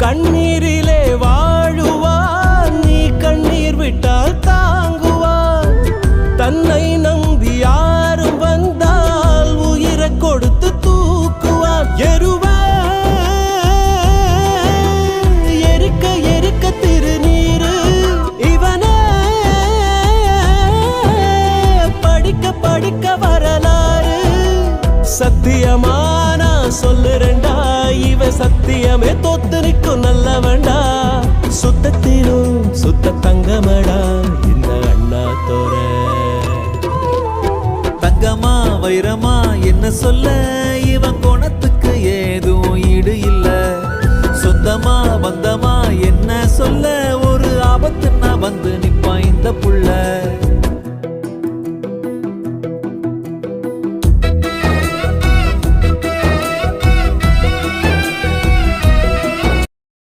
கண்ணீரிலே வாழுவான், நீ கண்ணீர் விட்டால் தாங்குவான். தன்னை நம்பி யாரும் வந்தால் உயிரை கொடுத்து தூக்குவான். எருவ எரிக்க எரிக்க திருநீரு இவனே, படிக்க படிக்க வரலாறு. சத்தியமானா சொல்லுறேன்டா, இவன் சத்தியமே தோத்து நிற்கும் நல்லவன்டா. சுத்தத்திலும் சுத்த தங்கமடா இந்த அண்ணா தோற. தங்கமா வைரமா என்ன சொல்ல, இவன் குணத்துக்கு ஏதும் ஈடு இல்ல. சொந்தமா பந்தமா என்ன சொல்ல,